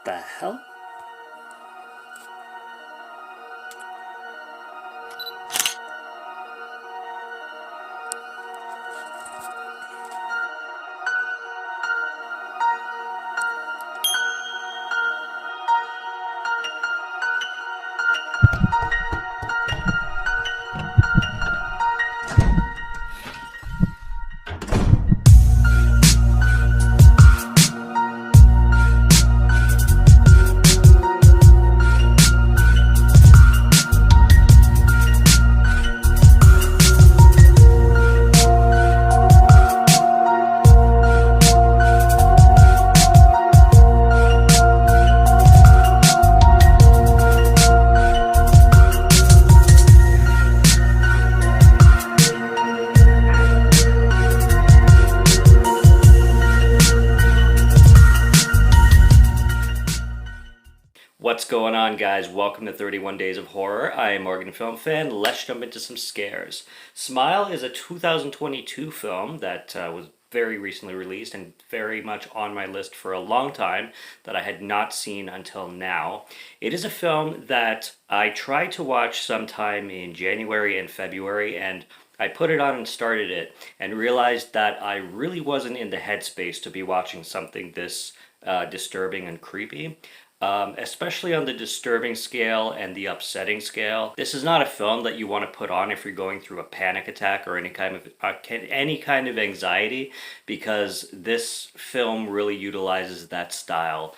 the hell? What's going on, guys? Welcome to 31 Days of Horror. I am Morgan Film Fan. Let's jump into some scares. Smile is a 2022 film that was very recently released and very much on my list for a long time that I had not seen until now. It is a film that I tried to watch sometime in January and February, and I put it on and started it and realized that I really wasn't in the headspace to be watching something this disturbing and creepy. Especially on the disturbing scale and the upsetting scale. This is not a film that you want to put on if you're going through a panic attack or any kind of anxiety, because this film really utilizes that style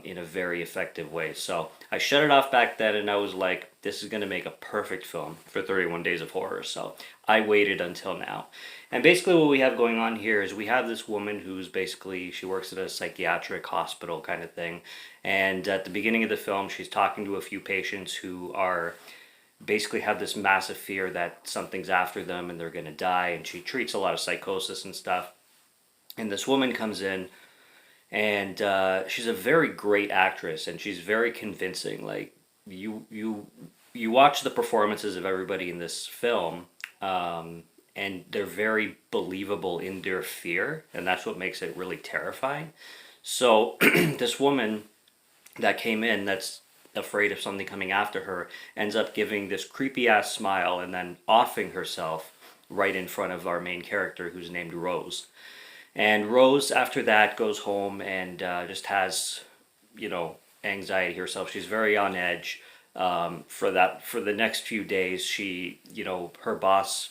in a very effective way. So I shut it off back then, and I was like, this is going to make a perfect film for 31 Days of Horror. So I waited until now. And basically what we have going on here is we have this woman who's basically, she works at a psychiatric hospital kind of thing. And at the beginning of the film, she's talking to a few patients who are basically have this massive fear that something's after them and they're going to die. And she treats a lot of psychosis and stuff. And this woman comes in, and she's a very great actress, and she's very convincing. Like, you watch the performances of everybody in this film, and they're very believable in their fear, and that's what makes it really terrifying. So this woman that came in, that's afraid of something coming after her, ends up giving this creepy ass smile and then offing herself right in front of our main character, who's named Rose. And Rose, after that, goes home and just has, anxiety herself. She's very on edge. For the next few days, her boss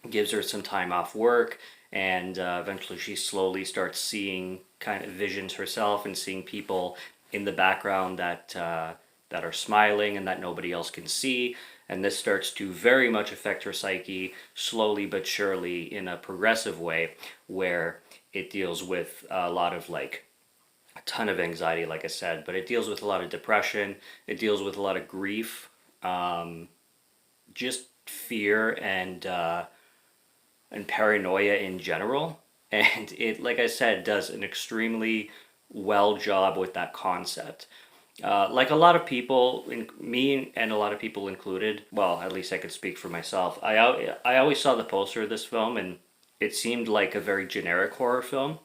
gives her some time off work, and eventually she slowly starts seeing kind of visions herself and seeing people in the background that are smiling and that nobody else can see. And this starts to very much affect her psyche, slowly but surely, in a progressive way, where it deals with a lot of, like, a ton of anxiety, like I said, but it deals with a lot of depression, it deals with a lot of grief, just fear and paranoia in general. And it, like I said, does an extremely well job with that concept. Like a lot of people, me and a lot of people included, well, at least I could speak for myself. I always saw the poster of this film, and it seemed like a very generic horror film,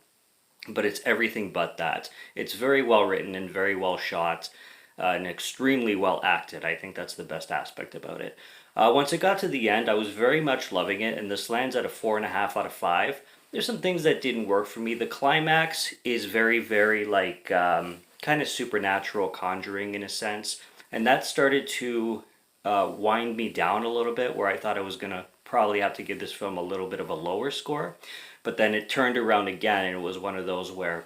but it's everything but that. It's very well written and very well shot, and extremely well acted. I think that's the best aspect about it. Once it got to the end, I was very much loving it, and this lands at a 4.5 out of 5. There's some things that didn't work for me. The climax is very, very, like, kind of supernatural conjuring in a sense, and that started to wind me down a little bit, where I thought I was going to probably have to give this film a little bit of a lower score. But then it turned around again, and it was one of those where,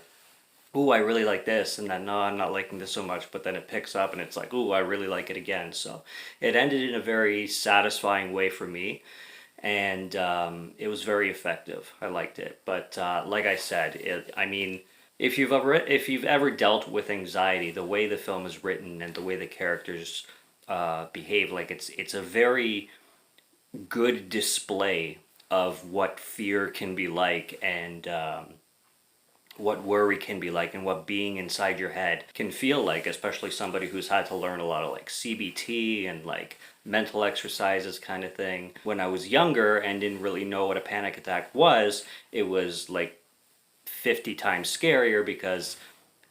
ooh, I really like this, and then, no, I'm not liking this so much, but then it picks up, and it's like, ooh, I really like it again. So it ended in a very satisfying way for me, and it was very effective. I liked it. But like I said, if you've ever dealt with anxiety, the way the film is written and the way the characters behave, like, it's a very good display of what fear can be like, and what worry can be like, and what being inside your head can feel like, especially somebody who's had to learn a lot of, like, CBT and, like, mental exercises kind of thing. When I was younger and didn't really know what a panic attack was, it was like 50 times scarier, because,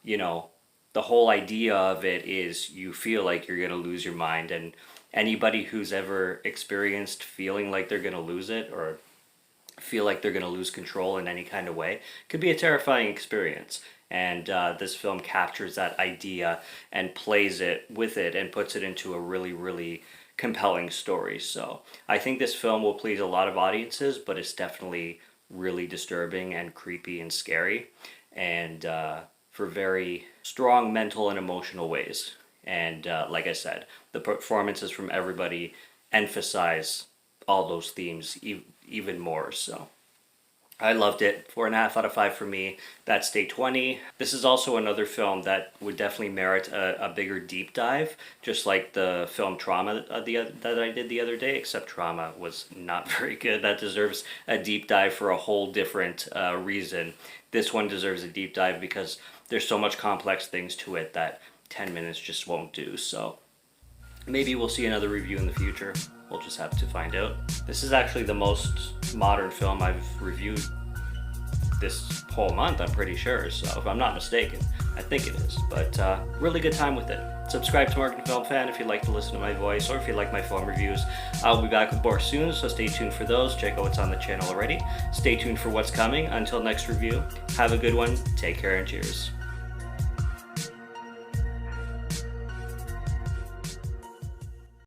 you know, the whole idea of it is you feel like you're going to lose your mind, and anybody who's ever experienced feeling like they're going to lose it or feel like they're going to lose control in any kind of way could be a terrifying experience. And this film captures that idea and plays it with it and puts it into a really, really compelling story. So I think this film will please a lot of audiences, but it's definitely really disturbing and creepy and scary, and for very strong mental and emotional ways. And like I said, the performances from everybody emphasize all those themes even more. So I loved it. 4.5 out of 5 for me. That's day 20. This is also another film that would definitely merit a bigger deep dive, just like the film Trauma that I did the other day, except Trauma was not very good. That deserves a deep dive for a whole different reason. This one deserves a deep dive because there's so much complex things to it that 10 minutes just won't do. So maybe we'll see another review in the future. We'll just have to find out. This is actually the most modern film I've reviewed this whole month, I'm pretty sure. So if I'm not mistaken, I think it is. But really good time with it. Subscribe to Morgan Film Fan if you'd like to listen to my voice, or if you like my film reviews. I'll be back with more soon, so stay tuned for those. Check out what's on the channel already. Stay tuned for what's coming. Until next review, have a good one, take care, and cheers.